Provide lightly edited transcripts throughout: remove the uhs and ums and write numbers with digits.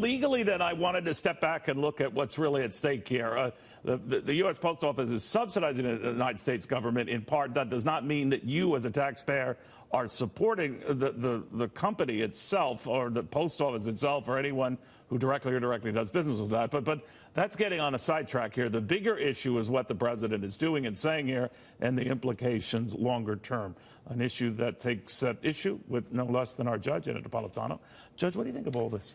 Legally, then, I wanted to step back and look at what's really at stake here. The U.S. Post Office is subsidizing the United States government in part. That does not mean that you, as a taxpayer, are supporting the company itself or the post office itself or anyone who directly or indirectly does business with that. But that's getting on a sidetrack here. The bigger issue is what the president is doing and saying here and the implications longer term, an issue that takes issue with no less than our judge, Napolitano. Judge, what do you think of all this?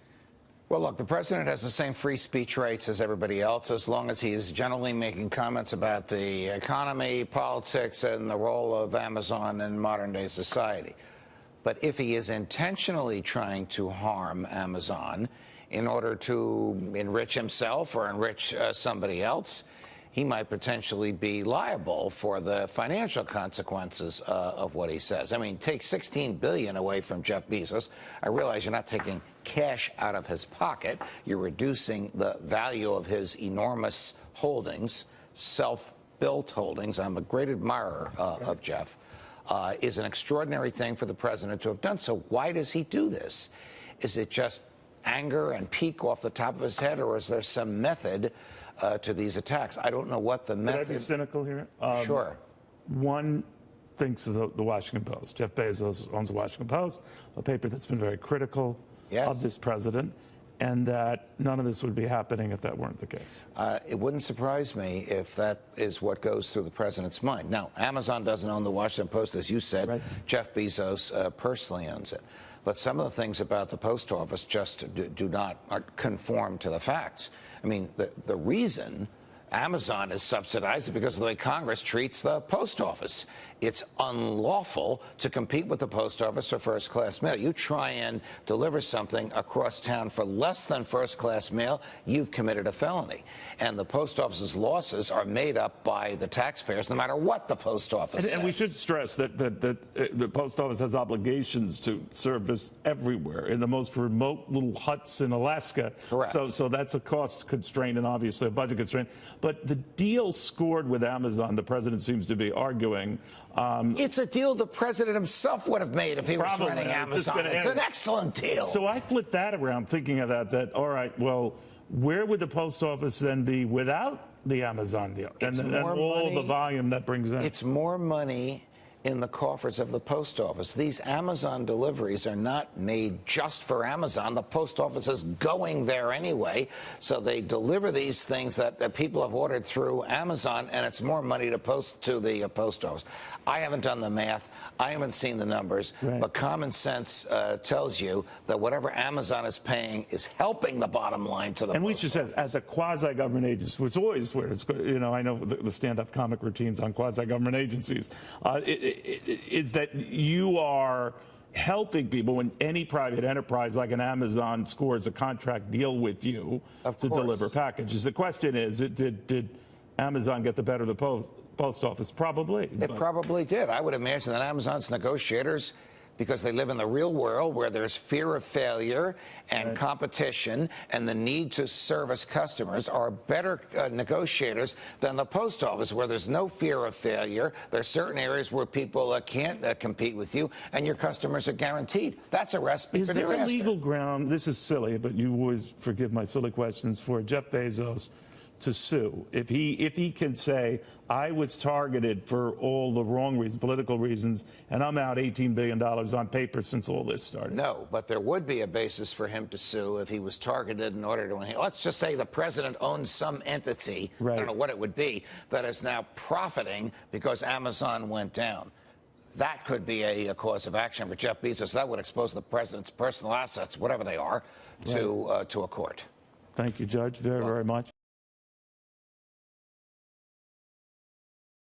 Well, look, the president has the same free speech rights as everybody else, as long as he is generally making comments about the economy, politics, and the role of Amazon in modern-day society. But if he is intentionally trying to harm Amazon in order to enrich himself or enrich somebody else, he might potentially be liable for the financial consequences of what he says. I mean, take $16 billion away from Jeff Bezos. I realize you're not taking cash out of his pocket. You're reducing the value of his enormous holdings, self-built holdings. I'm a great admirer of Jeff. Is an extraordinary thing for the president to have done. So why does he do this? Is it just anger and pique off the top of his head, or is there some method to these attacks? I don't know what the method. Could I be cynical here? Sure. One thinks of the Washington Post. Jeff Bezos owns the Washington Post, a paper that's been very critical of this president, and that none of this would be happening if that weren't the case. It wouldn't surprise me if that is what goes through the president's mind. Now, Amazon doesn't own the Washington Post, as you said. Right. Jeff Bezos personally owns it. But some of the things about the post office just do not conform to the facts. I mean, the reason Amazon is subsidized because of the way Congress treats the post office. It's unlawful to compete with the post office for first-class mail. You try and deliver something across town for less than first-class mail, you've committed a felony. And the post office's losses are made up by the taxpayers, no matter what the post office says. And we should stress that the post office has obligations to service everywhere, in the most remote little huts in Alaska. Correct. So that's a cost constraint and obviously a budget constraint. But the deal scored with Amazon, the president seems to be arguing. It's a deal the president himself would have made if he was running Amazon. It's an excellent deal. So I flipped that around, thinking of that, all right, well, where would the post office then be without the Amazon deal? And all the volume that brings in. It's more money in the coffers of the post office. These Amazon deliveries are not made just for Amazon. The post office is going there anyway, so they deliver these things that people have ordered through Amazon, and it's more money to post to the post office. I haven't done the math. I haven't seen the numbers, but common sense tells you that whatever Amazon is paying is helping the bottom line to the And we should say, as a quasi-government agency, which is always where it's, I know the stand-up comic routines on quasi-government agencies, is that you are helping people when any private enterprise like an Amazon scores a contract deal with you to deliver packages. The question is, did Amazon get the better of the post office? Probably. It probably did. I would imagine that Amazon's negotiators, because they live in the real world where there's fear of failure and competition and the need to service customers, are better negotiators than the post office, where there's no fear of failure. There's certain areas where people can't compete with you, and your customers are guaranteed. That's a recipe for disaster. Is there a legal ground, this is silly, but you always forgive my silly questions, for Jeff Bezos to sue? If he can say, I was targeted for all the wrong reasons, political reasons, and I'm out $18 billion on paper since all this started. No, but there would be a basis for him to sue if he was targeted in order to, let's just say the president owns some entity, I don't know what it would be, that is now profiting because Amazon went down. That could be a cause of action for Jeff Bezos. That would expose the president's personal assets, whatever they are, to a court. Thank you, Judge, very much.